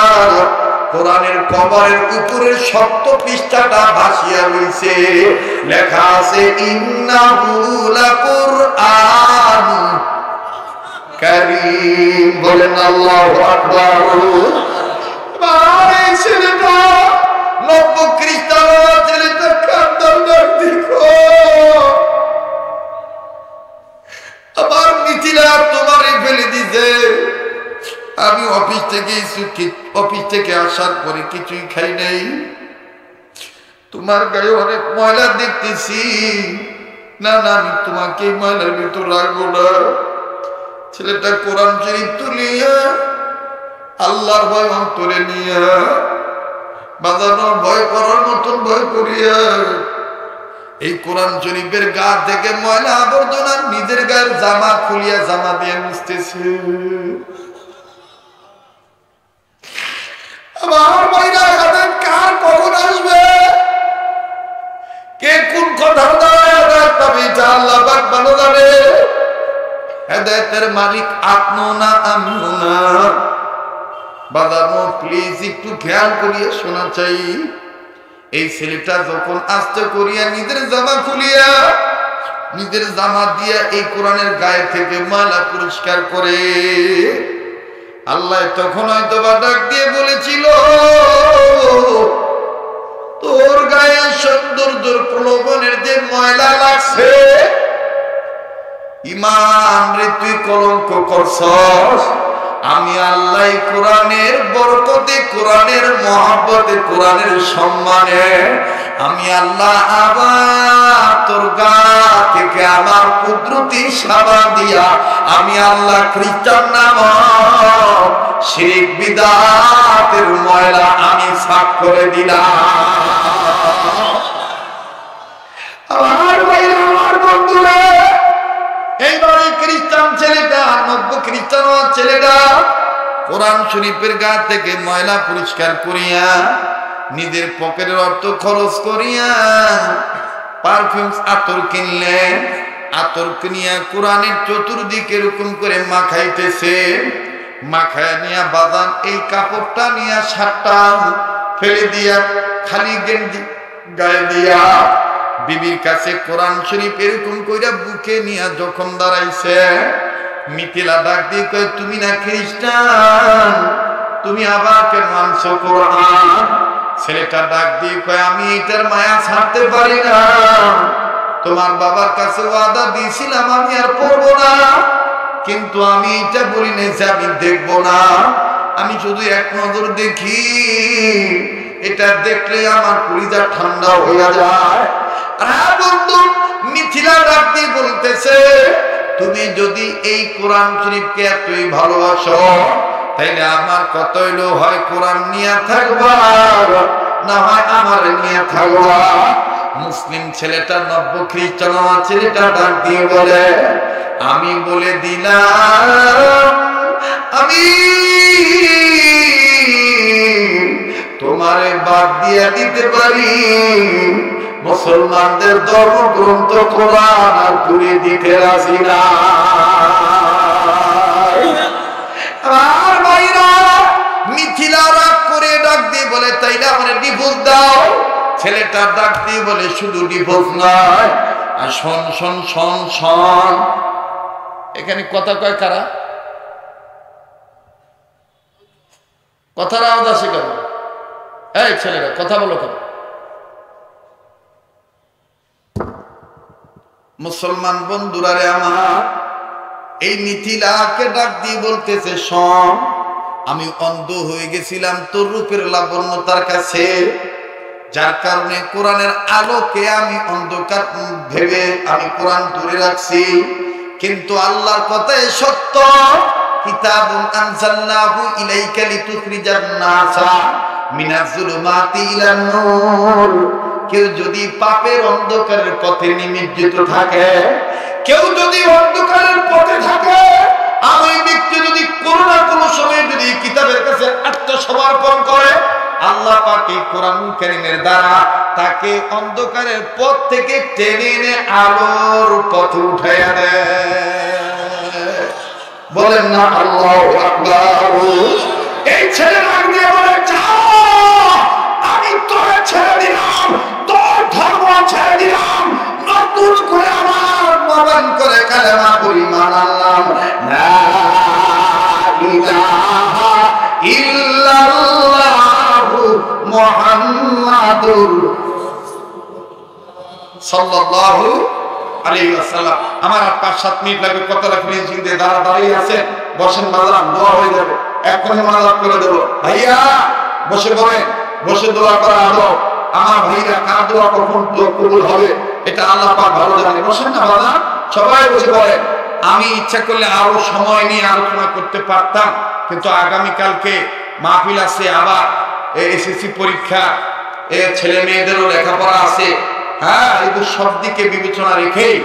কোরআনের কবরের উপরের 7 পৃষ্ঠাটা ভাসিয়া রয়েছে। লেখা আছে ইন্নাহু লাকুরআন কারীম। বলেন আল্লাহু আকবার। এই ছেলেটা 90 খ্রিস্টান ছেলেটা কান্দার দেখো। আবার মিথিলা তোমারে ফেলে দিছে। আমি অফিস থেকে আসার পরে কিছুই খাই নাই, তোমার গায়ে অনেক ময়লা দেখতেছি। না না, আমি তোমাকে ময়লার ভিতর রাখবো না। ছেলেটা কোরআন শরীফ তুলিয়া আল্লাহর ভয় অন্তরে নিয়া বাজানোর ভয় করার মতন ভয় করিয়া এই কোরআন শরীফের গা থেকে ময়লা আবর্জনা নিজের গায়ের জামা খুলিয়া জামা দিয়ে মুছতেছে। আমার ভাইরা হেদায়েত কার কখন আসবে, কে কোন কথা হেদায়েত পাবে, এটা আল্লাহ পাক ভালো জানে। হেদায়েতের মালিক আপনো না আমিও না। বাজানো প্লিজ একটু খেয়াল করিয়া শোনা চাই। এই ছেলেটা যখন আস্তে করিয়া নিজের জামা খুলিয়া নিজের জামা দিয়া এই কোরআনের গায়ে থেকে ময়লা পরিষ্কার করে, আল্লাহ তখন হয়তো বা ডাক দিয়ে বলেছিল, তোর গায়ে সৌন্দর্যের প্রলোভনের যে ময়লা লাগছে, ইমান রে তুই কলঙ্ক করছস। আমি আল্লাহ কোরআনের বরকতে, কোরআনের মহব্বতে, কোরআনের সম্মানে আমি আল্লাহ আবার তোর গা থেকে আমার কুদরতি সাবা দিয়া আমি আল্লাহ খ্রিস্টান নামক শিরক বিদআতের ময়লা আমি সাফ করে দিলাম। আমার ভাইরা, আমার বন্ধুরা, এইবার এই খ্রিস্টান ছেলেটা, 90 খ্রিস্টান ছেলেটা কোরআন শরীফের গা থেকে ময়লা পরিষ্কার করিয়া নিজের পকেটের অর্থ খরচ করিয়া পারফিউম আতর কিনলেন। আতর কিনিয়া কোরআনের চতুর্দিকে এরকম করে মাখাইতেছে। মাখায় নিয়া বাদাম এই কাপড়টা নিয়া শার্টটা ফেলে দিয়া খালি গেঞ্জি গায়ে দিয়া বিবির কাছে কোরআন শরীফ এরকম কইরা বুকে নিয়া যখন দাঁড়াইছে, মিথিলা ডাক দিয়ে কয়, তুমি না খ্রিস্টান, তুমি আবার কেন আনছো কোরআন? ছেলেটা ডাক দিয়ে কয়, আমি এটার মায়া ছাড়তে পারি না। তোমার বাবার কাছে ওয়াদা দিয়েছিলাম আমি আর পড়বো না, কিন্তু আমি এটা বলি না যে আমি দেখবো না। আমি শুধু এক নজর দেখি, এটা দেখলে আমার কলিজা ঠান্ডা হয়ে যায়। বন্ধু মিথিলা ডাক দিয়ে বলতেছে, তুমি যদি এই কোরআন শরীফকে এতই ভালোবাসো তাইলে আমার কত হইলো, হয় কোরআন নিয়ে থাকবা না হয় আমার নিয়ে থাকবা। মুসলিম ছেলেটা নব্য খ্রিস্টান ছেলেটা ডাক দিয়ে বলে, আমি বলে দিলাম আমি তোমারে বাদ দিয়ে দিতে পারি, মুসলমানদের ধর্মগ্রন্থ কোরআন আর দূরে দিতে রাজি না। আর ভাইরা মিথিলা রাগ করে ডাক দিয়ে বলে, তাইলে আমার ডিভোর্স দাও। ছেলেটা ডাক দিয়ে বলে, শুধু ডিভোর্স নয়, আর শোন শোন শোন শোন। এখানে কথা কয় কারা? কথার আওয়াজ আসে কেন? এই ছেলেরা কথা বলো কেন? মুসলমান বন্ধুরা রে আমার, এই মিথিলাকে ডাক দিয়ে বলতেছে, শোন, আমি অন্ধ হয়ে গেছিলাম তোর রূপের লাবণ্যতার কাছে, যার কারণে কোরআনের আলোকে আমি অন্ধকার ভেবে আমি কোরআন দূরে রাখছি। কিন্তু আল্লাহর কথাই সত্য, কিতাবুন আনজালনাহু ইলাইকা লিতুখরিজান নাসা মিনাজ যুলুমাতি ইলান নূর। কেউ যদি পাপের অন্ধকারের পথে নিমজ্জিত থাকে, কেউ যদি অন্ধকারের পথে থাকে, আর ওই ব্যক্তি যদি কোনো না কোনো সময় যদি কিতাবের কাছে আত্মসমর্পণ করে, আল্লাহ পাক এই কোরআন কারীমের দ্বারা তাকে অন্ধকারের পথ থেকে টেনে এনে আলোর পথে উঠাইয়া দেয়। বলেন না আল্লাহু আকবার। এই ছেলে রাগ দিয়ে বলে, যাও, আমি তোরে ছেড়ে দিলাম, তোর ধর্ম ছেড়ে দিলাম, নতুন করে আমার মরণ করে কালেমা পরিমাণ আনলাম, লা ইলাহা ইল্লাল্লাহু মুহাম্মাদুর সাল্লাল্লাহু আলাইহি ওয়াসাল্লাম। আমার আর 5-7 মিনিট লাগবে, কতটা ফিনিশিং দিয়ে দাঁড়িয়ে আছে, বসেন, বাজার দোয়া হয়ে যাবে, এখনই মালাপ করে দেবো। ভাইয়া বসে পড়েন, বসে দোয়া করা আদব। আমার ভাইরা কার দোয়া কখন কবুল হবে এটা আল্লাহ পাক ভালো জানে। বসেন না বাজার, সবাই বসে পড়েন। আমি ইচ্ছা করলে আরো সময় নিয়ে আলোচনা করতে পারতাম, কিন্তু আগামীকালকে মাহফিল আছে, আবার এসএসসি পরীক্ষা, ছেলে মেয়েদেরও লেখাপড়া আছে। হ্যাঁ, এগুলো সব দিকে বিবেচনা রেখেই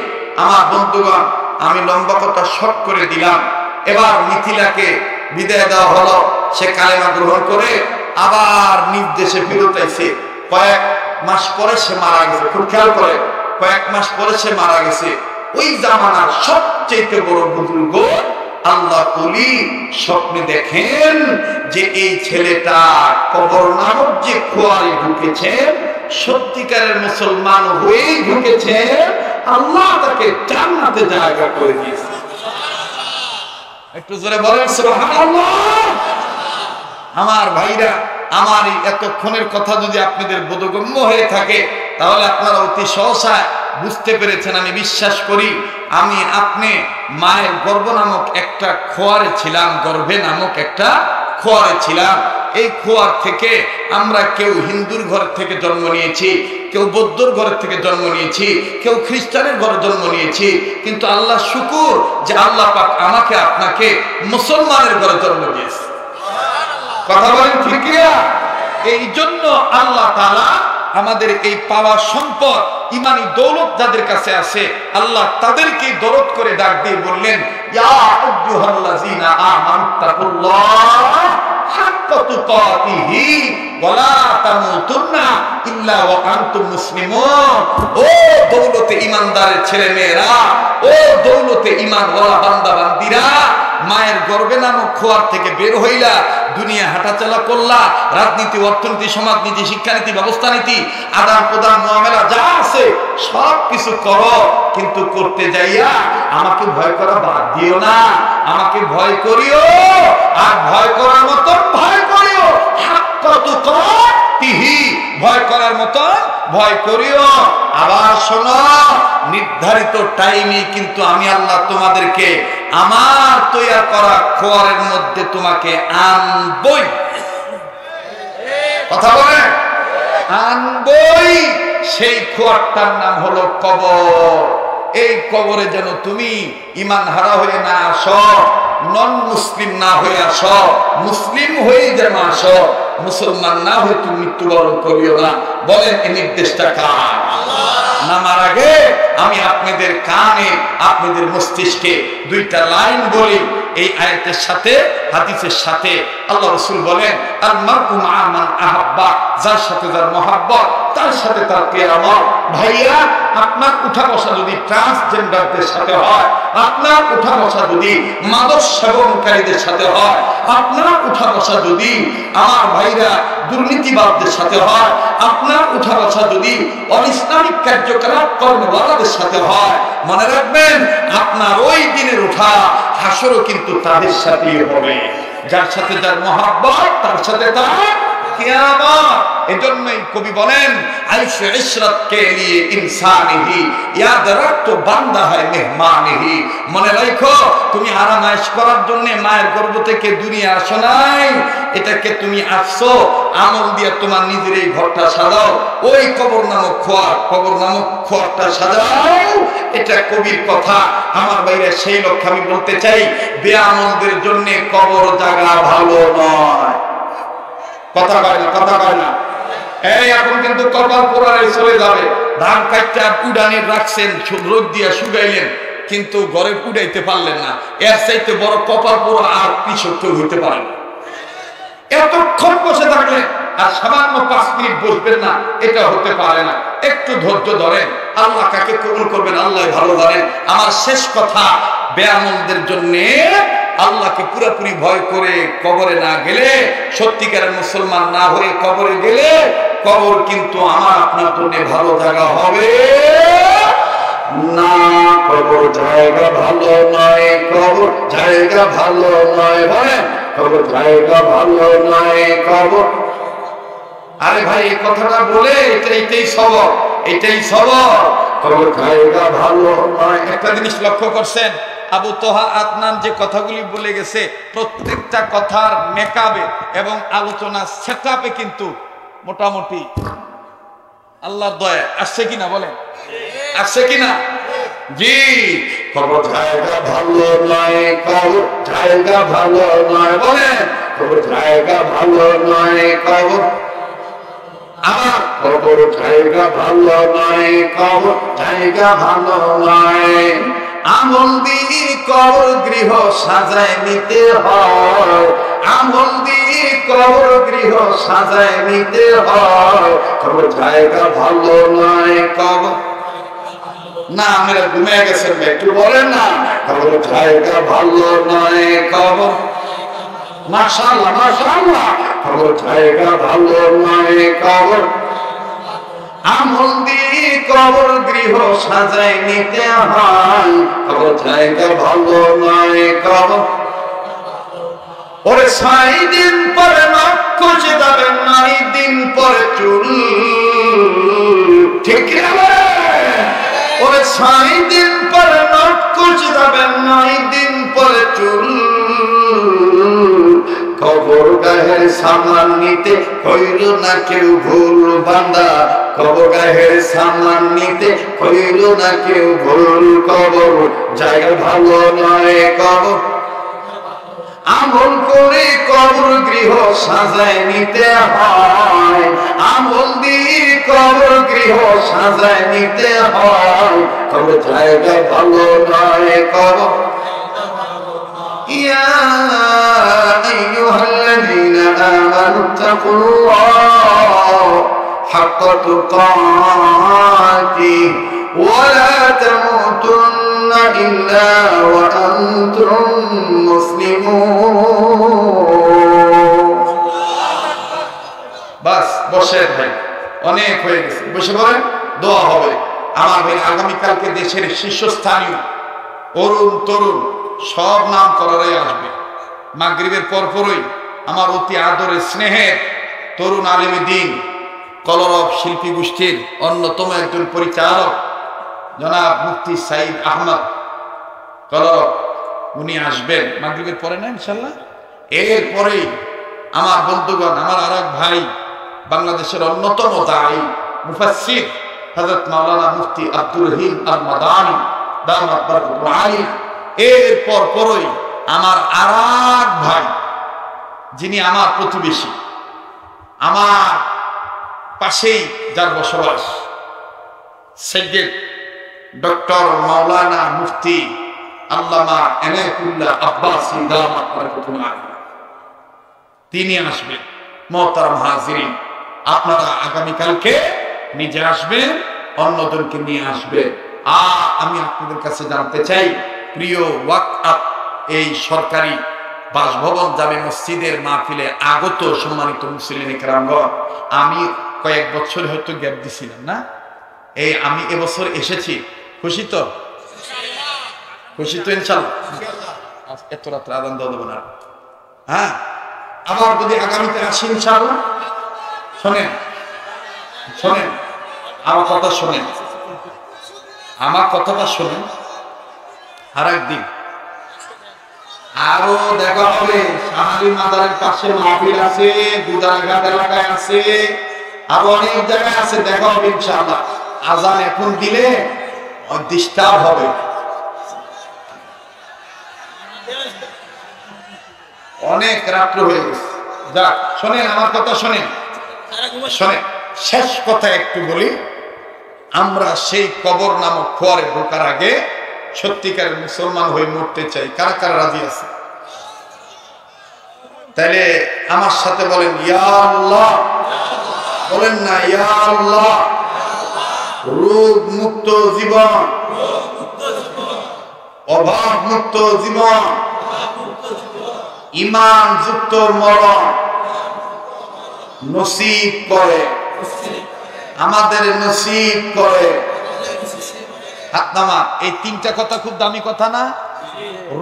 আমার বন্ধুগণ আমি লম্বা কথা শর্ট করে দিলাম। এবার মিথিলাকে বিদায় দেওয়া হলো, সে কালেমা গ্রহণ করে আবার নিজ দেশে ফেরত আইছে। কয়েক মাস পরে সে মারা গেছে, খুব খেয়াল করে, কয়েক মাস পরে সে মারা গেছে। ওই জামানার সবচেয়ে বড় বুজুর্গ আল্লাহ ওলি স্বপ্নে দেখেন যে এই ছেলেটা কবর নামক যে খোয়ারে ঢুকেছে, সত্যিকারের মুসলমান হয়েই ঢুকেছে, আল্লাহ তাকে জান্নাতে জায়গা করে দিয়েছে। একটু জোরে বলেন সুবহানাল্লাহ। আমার ভাইরা, আমার এই এতক্ষণের কথা যদি আপনাদের বোধগম্য হয়ে থাকে, তাহলে আপনারা অতি সহসায় বুঝতে পেরেছেন। আমি বিশ্বাস করি আমি আপনি মায়ের গর্ভ নামক একটা খোয়ারে ছিলাম, গর্ভে নামক একটা খোয়ারে ছিলাম। এই খোয়ার থেকে আমরা কেউ হিন্দুর ঘর থেকে জন্ম নিয়েছি, কেউ বৌদ্ধর ঘর থেকে জন্ম নিয়েছি, কেউ খ্রিস্টানের ঘরে জন্ম নিয়েছি, কিন্তু আল্লাহ শুকুর যে আল্লাহ পাক আমাকে আপনাকে মুসলমানের ঘরে জন্ম দিয়েছে। কথা বলেন ঠিক কিনা? এই জন্য আল্লাহ তাআলা আমাদের এই পাওয়া সম্পদ, ইমানি দৌলত যাদের কাছে আছে, আল্লাহ তাদেরকে দরদ করে ডাক দিয়ে বললেন, ইয়া আইয়ুহাল্লাযীনা আমানুত্তাকুল্লাহ হাক্কা তুকাতিহি ওয়া লা তামুতুন্না ইল্লা ওয়া আনতুম মুসলিমুন। ও দৌলতে ইমানদারের ছেলে মেয়েরা, ও দৌলতে ঈমানওয়ালা বান্দা বান্দীরা, মায়ের গর্ভে নামক খোয়ার থেকে বের হইলা, দুনিয়া হাঁটাচলা করলা, রাজনীতি, অর্থনীতি, সমাজনীতি, শিক্ষানীতি, ব্যবস্থা নীতি, আদান প্রদান, মুআমালা যা আছে সব কিছু করো, কিন্তু করতে যাইয়া আমাকে ভয় করা বাদ দিও না। আমাকে ভয় করিও, আর ভয় করার মতো ভয় করিও, হাক্কা তুকাতিহি, ভয় করার মতো ভয় করিও। আবার শোনো, নির্ধারিত টাইমে কিন্তু আমি আল্লাহ তোমাদেরকে আমার তৈরি করা খোয়ারের মধ্যে তোমাকে আনবই। কথা বলে আনবই। সেই খোয়ারটার নাম হলো কবর। এই কবরে যেন তুমি ঈমান হারা হয়ে না আসো, নন মুসলিম না হয়ে আসো, মুসলিম হয়ে যেন আসো, মুসলমান না হয়ে তুমি মৃত্যুবরণ করিও না। বলেন এই নির্দেশটা কার? নামার আগে আমি আপনাদের কানে, আপনাদের মস্তিষ্কে দুইটা লাইন বলি। এই আয়াতের সাথে হাদিসের সাথে আল্লাহ রাসূল বলেন, আল মারউ মা মান আহাব্বা, যার সাথে যার মহব্বত তার সাথে তার কিয়ামত। ভাইয়া, আপনার উঠা বসা যদি ট্রান্সজেন্ডারদের সাথে হয়, আপনার উঠা বসা যদি মাদক সেবনকারীদের সাথে হয়, আপনার উঠা বসা যদি আমার ভাইরা দুর্নীতিবাদদের সাথে হয়, আপনার উঠা বসা যদি অনিসলামিক কার্যকলাপ কর্মওয়ালাদের সাথে হয়, মনে রাখবেন আপনার ওই দিনের উঠা হাসরও কিন্তু তাদের সাথেই হবে। যার সাথে যার মহব্বত তার সাথে তার কিয়ামত। এজন্যই কবি বলেন, আইশে ইশরাত কে লিয়ে ইনসানিহি, ইয়াদ রাখতো বান্দা হয় মেহমানিহি। মনে রাখো, তুমি আরাম আয়েশ করার জন্য মায়ের গর্ভ থেকে দুনিয়া আসো নাই, এটাকে তুমি আসছো আমল দিয়ে তোমার নিজের এই ঘরটা সাজাও, ওই কবর নামক খোয়ারটা সাজাও। এটা কবির কথা। আমার বাইরে সেই লক্ষ্যে আমি বলতে চাই, বেআমলদের জন্য কবর জায়গা ভালো নয়। কথা কয় না। এই এখন কিন্তু কপাল পোড়ারে চলে যাবে। ধান কাটটা উডানে রাখছেন, রোদ দিয়া শুকাইলেন, কিন্তু ঘরে উড়াইতে পারলেন না। এর চাইতে বড় কপাল পোড়া আর কৃষক কেউ হইতে পারে না। এতক্ষণ বসে থাকলে আর সামান্য 5 মিনিট বসবেন না, এটা হতে পারে না। একটু ধৈর্য ধরেন, আল্লাহ কাকে কবুল করবেন আল্লাহ ভালো জানেন। আমার শেষ কথা, বেআমলদের জন্য আল্লাহকে পুরোপুরি ভয় করে কবরে না গেলে, সত্যিকারের মুসলমান না হয়ে কবরে গেলে, কবর কিন্তু আমার আপনার জন্য ভালো জায়গা হবে না। কবর জায়গা ভালো নয়, কবর জায়গা ভালো নয়। বলেন, কবর জায়গা ভালো নয়, কবর। আরে ভাই, এই কথাটা বলে এটাই সবর, কবর জায়গা ভালো নয়। একটা জিনিস লক্ষ্য করছেন, আবু তোহা আদনান যে কথাগুলি বলে গেছে, প্রত্যেকটা কথার মেকআপে এবং আলোচনা সেটআপে কিন্তু মোটামুটি আল্লাহর দয়া আসছে কিনা, বলেন আসছে কিনা? জি, কবর জায়গা ভালো নয়, কবর জায়গা ভালো নয়। বলেন, কবর জায়গা ভালো নয়, কবর। আমার কবর জায়গা ভালো নয়, কবর জায়গা ভালো নয়। আমল দিয়ে কবর গৃহ সাজায় নিতে হয়, আমল দিয়ে কবর গৃহ সাজায় নিতে হয়। কবর জায়গা ভালো নয়, কবর। না, আমরা ঘুমিয়ে গেছেন, একটু বলেন না। কবর জায়গা ভালো নয়, কবর। মাশাআল্লাহ, মাশাআল্লাহ। কবর জায়গা ভালো নয়, কবর। আমল দিয়ে কবর গৃহ সাজায় নিতে হয়, কবর জায়গা ভালো নয়, কবর। ওরে 6 দিন পরে নখ খসে যাবে, 9 দিন পরে চুল, ঠিক না? ওরে 6 দিন পরে নখ খসে যাবে, 9 দিন পরে চুল। কবর গাহের সামান নিতে হইল না কেউ ভুল বান্দা, কবর গাহের সামান নিতে হইল না কেউ ভুল। কবর জায়গা ভালো নয়, কবর। আমল করে কবর গৃহ সাজায় নিতে হয়, আমল দিয়ে কবর গৃহ সাজায় নিতে হয়। কবর জায়গা ভালো নয়, কবর। ইয়া আইয়ুহাল্লাযীনা আমানু তাকুল্লাহ হাক্কা তুকাতিহি ওয়া লা তামুতুন্না ইল্লা ওয়া আনতুম মুসলিমুন। বাস বসেন ভাই, অনেক হয়ে গেছে, বসে পড়েন, দোয়া হবে। আমার ভাই, আগামীকালকে দেশের শীর্ষস্থানীয় অরুণ তরুণ সব নাম করারাই আসবে। মাগরিবের পরপরই আমার অতি আদরের স্নেহের তরুণ আলেমে দ্বীন কলরব শিল্পী গোষ্ঠীর অন্যতম একজন পরিচালক জনাব মুফতি সাইদ আহমদ কলরব, উনি আসবেন মাগরিবের পরে না ইনশাল্লাহ। এরপরেই আমার বন্ধুগণ, আমার আর এক ভাই, বাংলাদেশের অন্যতম দায়ী মুফাসসির হযরত মাওলানা মুফতি আব্দুর রহিম আল মাদানী দামাত বারাকাতুহু আলাইহি। এরপর পরই আমার আরেক ভাই, যিনি আমার প্রতিবেশী, আমার পাশেই যার বসবাস, সৈয়দ ডক্টর মাওলানা মুফতি আল্লামা এনায়েতুল্লাহ আব্বাসী দামাত বারাকাতুহু আলাইহি, তিনি আসবেন। মুহতারাম হাজিরিন, আপনারা আগামীকালকে নিজে আসবেন, অন্যজনকে নিয়ে আসবেন। আমি আপনাদের কাছে জানতে চাই, প্রিয় ওয়াকআপ এই সরকারি বাসভবন জামে মসজিদের মাহফিলে আগত সম্মানিত মুসলিম ইকরামগণ, আমি কয়েক বছর হয়তো গ্যাপ দিছিলাম না, আমি এবছর এসেছি। খুশি তো? খুশি তো ইনশাআল্লাহ? এত রাত্রে আজান দেওয়া দেবো না। হ্যাঁ, আবার যদি আগামীতে আসি ইনশাআল্লাহ। শোনেন শোনেন আমার কথা শোনেন, আমার কথাটা শোনেন। আর একদিন আরো দেখা হবে, শাহালি মাজারের পাশে মাহফিল আছে, গুদারঘাট এলাকায় আছে, আরো অনেক জায়গায় আছে, দেখা হবে ইনশাআল্লাহ। আজান এখন দিলে ডিস্টার্ব হবে। অনেক রাত্র হয়ে গেছে। যাক, শোনেন আমার কথা শোনেন শোনেন। শেষ কথা একটু বলি, আমরা সেই কবর নামক খোয়ারে ঢোকার আগে সত্যিকারের মুসলমান হয়ে মরতে চাই। কারা কারা রাজি আছে? তাহলে আমার সাথে বলেন ইয়া আল্লাহ। বলেন না ইয়া আল্লাহ। রোগ মুক্ত জীবন, অভাব মুক্ত জীবন, ঈমান যুক্ত মরণ নসিব করে, আমাদের নসিব করে। হাত নামা। এই তিনটা কথা খুব দামি কথা না?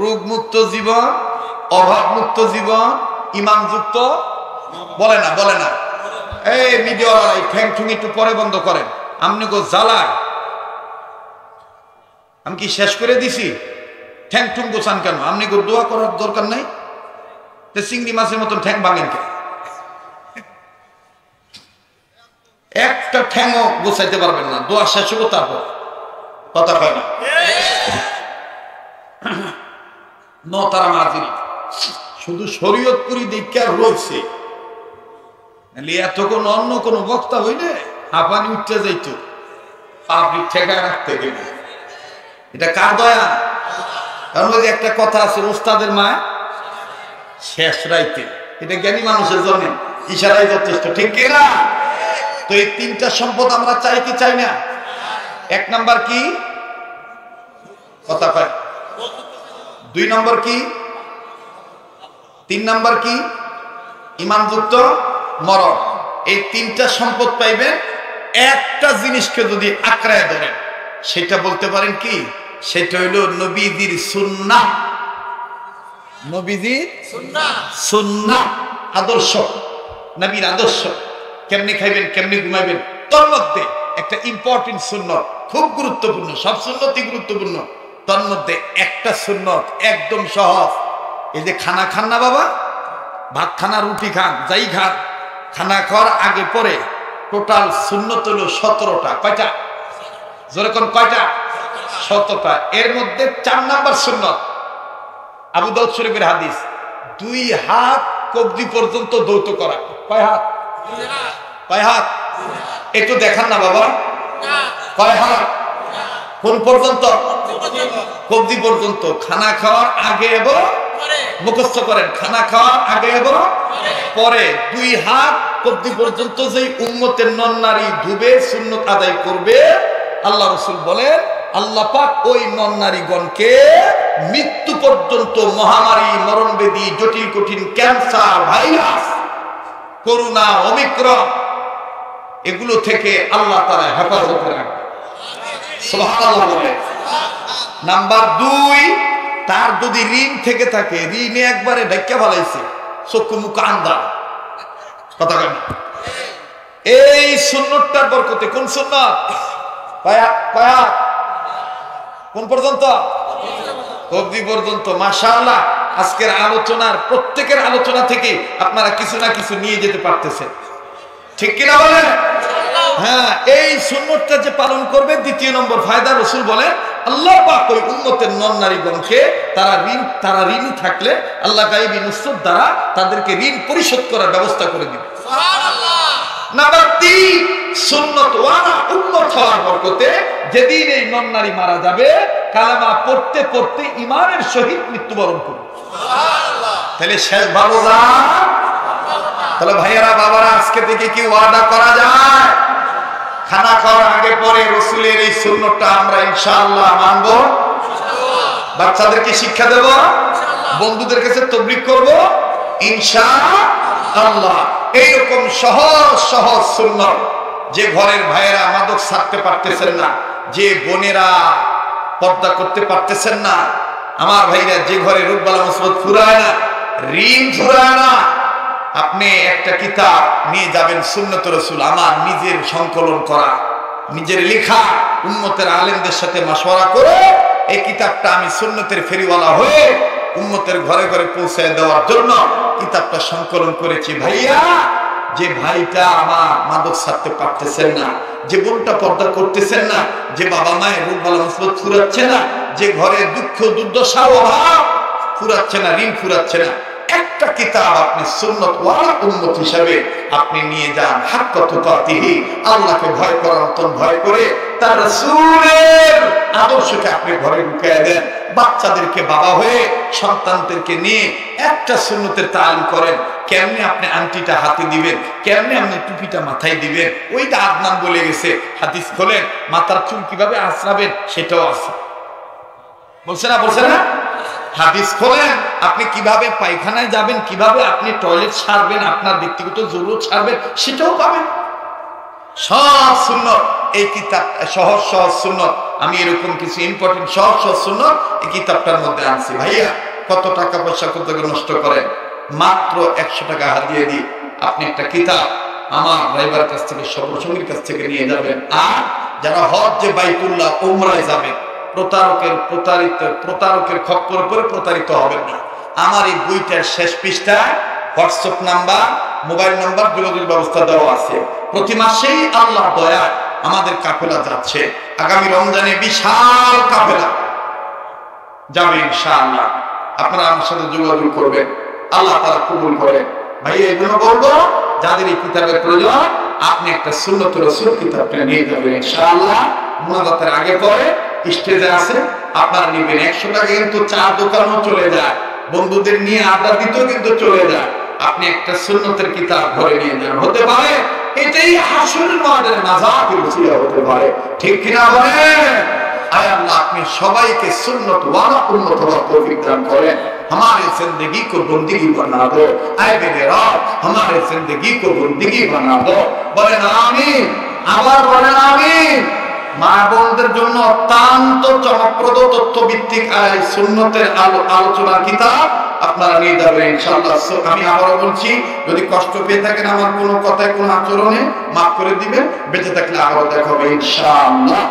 রোগ মুক্ত জীবন, অভাব মুক্ত জীবন, ঈমান যুক্ত। বলে না বলে না? এই মিডিয়াওয়ালা ঠ্যাং ঠুং একটু পরে বন্ধ করেন। আপনি গো জ্বালায়, আমি কি শেষ করে দিছি? ঠ্যাং ঠুং গোছান কেন? আপনি গো দোয়া করার দরকার নাই? চিংড়ি মাছের মতন ঠ্যাং ভাঙেন কেন? একটা ঠ্যাংও গোছাইতে পারবেন না, দোয়া শেষ হবো তারপর কথা হয় না। নতারা মাঝিরি শুধু শরীয়তপুরি দীক্ষা রয়েছে, এতক্ষণ অন্য কোন বক্তা হইলে হাঁপানি উঠতে যাইতো, পাবলিক ঠেকায় রাখতে গেলে। এটা কার দয়া? কারণ ওই যে একটা কথা আছে, ওস্তাদের মায় শেষ রাইতে, এটা জ্ঞানী মানুষের জন্য ইশারাই যথেষ্ট, ঠিক কিনা? তো এই তিনটা সম্পদ আমরা চাই কি চাই না? এক নাম্বার কি? কথা কয়। দুই নম্বর কি? তিন নাম্বার কি? ঈমানযুক্ত মরণ। এই তিনটা সম্পদ পাইবেন। একটা জিনিসকে যদি আঁকড়ায় ধরেন, সেটা বলতে পারেন কি? সেটা হইল নবীজির সুন্নাহ। নবীজির সুন্নাহ, আদর্শ, নবীর আদর্শ। কেমনি খাইবেন, কেমনি ঘুমাইবেন, তোর মধ্যে একটা ইম্পর্টেন্ট সুন্নত, খুব গুরুত্বপূর্ণ। সব সুন্নতই গুরুত্বপূর্ণ, তার মধ্যে একটা সুন্নত একদম সহজ। এই যে খানা খান না বাবা, ভাত খানা রুটি খান যাই খান, খানা খাওয়ার আগে পরে টোটাল সুন্নত হলো 17টা। কয়টা? জোরে কোন কয়টা? 17টা। এর মধ্যে 4 নাম্বার সুন্নত, আবু দাউদ শরীফের হাদিস, 2 হাত কবজি পর্যন্ত দৌত করা। কয় হাত? কয় হাত? একটু দেখান না বাবা, কয় হাত? কোন পর্যন্ত? কবজি পর্যন্ত। খানা খাওয়ার আগে এবং মুখস্থ করেন, খানা খাওয়ার আগে এবং পরে 2 হাত কবজি পর্যন্ত যেই উম্মতের নন নারী ধুবে সুন্নত আদায় করবে, আল্লাহ রাসূল বলেন আল্লাহ পাক ওই নন নারীগণকে মৃত্যু পর্যন্ত মহামারী, মরণবেদী, জটিল কঠিন ক্যান্সার, ভাইরাস, করোনা, ওমিক্রন, এগুলো থেকে আল্লাহ তাআলা হেফাজত রাখবে। সুবহানাল্লাহ বলে। নাম্বার 2, তার যদি ঋণ থেকে থাকে, ঋণে একবারে ঢাকা ফেলাইছে, চক্ষু মুখ আন্ধা। কথা কেন? এই সুন্নতটার বরকতে। কোন সুন্নত? পায়া কোন পর্যন্ত? কবজি পর্যন্ত। মাশাআল্লাহ, আজকের আলোচনার প্রত্যেকের আলোচনা থেকে আপনারা কিছু না কিছু নিয়ে যেতে পারতেছেন, ঠিক কিনা বলেন? হ্যাঁ, এই সুন্নতটা যে পালন করবে, 2 নম্বর ফায়দা, রাসূল বলেন আল্লাহ পাক ওই উম্মতের নন নারীগণকে তারা ঋণী থাকলে আল্লাহ গায়বী নুসরত দ্বারা তাদেরকে ঋণ পরিশোধ করার ব্যবস্থা করে দিবে। সুবহানাল্লাহ। নাম্বার 3, সুন্নত ওয়ালা উম্মত হওয়ার বরকতে যেদিন এই নন নারী মারা যাবে কালেমা পড়তে পড়তে ঈমানের সহিত মৃত্যুবরণ করবে। সুবহানাল্লাহ। তাহলে শেষ ভালো না? তাহলে ভাইয়েরা বাবারা আজকে থেকে কি ওয়াদা করা যায়? খানা খাওয়ার আগে পরে রাসূলের এই সুন্নতটা আমরা ইনশাআল্লাহ মানব। বাচ্চাদেরকে শিক্ষা দেব, বন্ধুদের কাছে তাবলীগ করব ইনশাআল্লাহ। এইরকম সহজ সহজ সুন্নত, যে ঘরের ভাইয়েরা মাদক ছাড়তে পারতেছেন না, যে বোনেরা পর্দা করতে পারতেছেন না, আমার ভাইরা যে ঘরে রূপবালা মুসিবত ফুরায় না, ঋণ ফুরায় না, আপনি একটা কিতাব নিয়ে যাবেন সুন্নত রাসূল আমার নিজের সংকলন করা, নিজের লেখা, উম্মতের আলেমদের সাথে মাশওয়ারা করে এই কিতাবটা আমি সুন্নতের ফেরিওয়ালা হয়ে উম্মতের ঘরে ঘরে পৌঁছে দেওয়ার জন্য কিতাবটা সংকলন করেছি। ভাইয়া, যে ভাইটা আমার মাদক ছাড়তে পারতেছেন না, যে বোনটা পর্দা করতেছেন না, যে বাবা মায়ের রূপবালা মুসিবত ফুরাচ্ছে না, যে ঘরে দুঃখ দুর্দশা অভাব ফুরাচ্ছে না, ঋণ ফুরাচ্ছে না, একটা কিতাব আপনি সুন্নত ওয়ালা উম্মত হিসাবে আপনি নিয়ে যান। হাক্কা তুকাতিহি, আল্লাহকে ভয় করার মতন ভয় করে তার রাসূলের আদর্শকে আপনি ঘরে ঢুকিয়ে দেন। বাচ্চাদেরকে বাবা হয়ে সন্তানদেরকে নিয়ে একটা সুন্নতের তালিম করেন। কেমনে আপনি আংটিটা হাতে দিবেন, কেমনে আপনি টুপিটা মাথায় দিবেন, ওইটা আদনান বলে গেছে। হাদিস খোলেন, মাথার চুল কিভাবে আঁচড়াবেন সেটাও আছে, বলছে না? হাদিস খোলেন, আপনি কিভাবে পায়খানায় যাবেন, কিভাবে আপনি টয়লেট সারবেন, আপনার ব্যক্তিগত জরুরত সারবেন, সেটাও পাবেন। সব সুন্নত এই কিতাব, সহজ সহজ সুন্নত। আমি এরকম কিছু ইম্পর্টেন্ট সহজ সহজ সুন্নত এই কিতাবটার মধ্যে আনছি। ভাইয়া, কত টাকা পয়সা কত নষ্ট করেন, মাত্র 100 টাকা হাতিয়ে দিই, আপনি একটা কিতাব আমার ড্রাইভার কাছ থেকে, সর্বসঙ্গীর কাছ থেকে নিয়ে যাবেন। আর যারা হজ্জে বাইতুল্লাহ উমরায় যাবেন, প্রতারকের খপ্পরে পড়ে প্রতারিত হবেন না। আমার এই বইটার শেষ পৃষ্ঠায় হোয়াটসঅ্যাপ নাম্বার, মোবাইল নাম্বার, যোগাযোগ ব্যবস্থা দেওয়া আছে। প্রতি মাসেই আল্লাহ দয়া আমাদের কাফেলা যাচ্ছে। আগামী রমজানে বিশাল কাফেলা যাবে ইনশাআল্লাহ। আপনারা আমার সাথে যোগাযোগ করবেন, আল্লাহ তাআলা কবুল করে। ভাই, এই জন্য বলবো, যাদের এই কিতাবের প্রয়োজন আপনি একটা সুন্নত রাসূল কিতাবটা নিয়ে যাবেন ইনশাআল্লাহ। মুনাজাতের আগে পরে স্টেজে আছে, আপনারা নেবেন। 100 টাকা কিন্তু চা দোকানও চলে যায়, বন্ধুদের নিয়ে আড্ডা দিতেও কিন্তু চলে যায়। আপনি একটা সুন্নতের কিতাব ঘরে নিয়ে যান, হতে পারে এটাই হাসরের ময়দানে নাজাতের ওসিলা হতে পারে। ঠিক কিনা বলেন? আয় আল্লাহ, আপনি সবাইকে সুন্নত ওয়ালা উম্মত হওয়ার তৌফিক দান করেন। हमारे जिंदगी को बंदगी बना दो, आए मेरे रब हमारे जिंदगी को बंदगी बना दो। বলেন আমিন, আবার বলেন আমিন। মা বোনদের জন্য অত্যন্ত চমকপ্রদ তথ্যভিত্তিক সুন্নতের আলোচনার কিতাব আপনারা নিয়ে যাবেন ইনশাআল্লাহ। আমি আবারও বলছি, যদি কষ্ট পেয়ে থাকেন আমার কোনো কথায়, কোনো আচরণে, মাফ করে দিবেন। বেঁচে থাকলে আবারও দেখা হবে ইনশাআল্লাহ।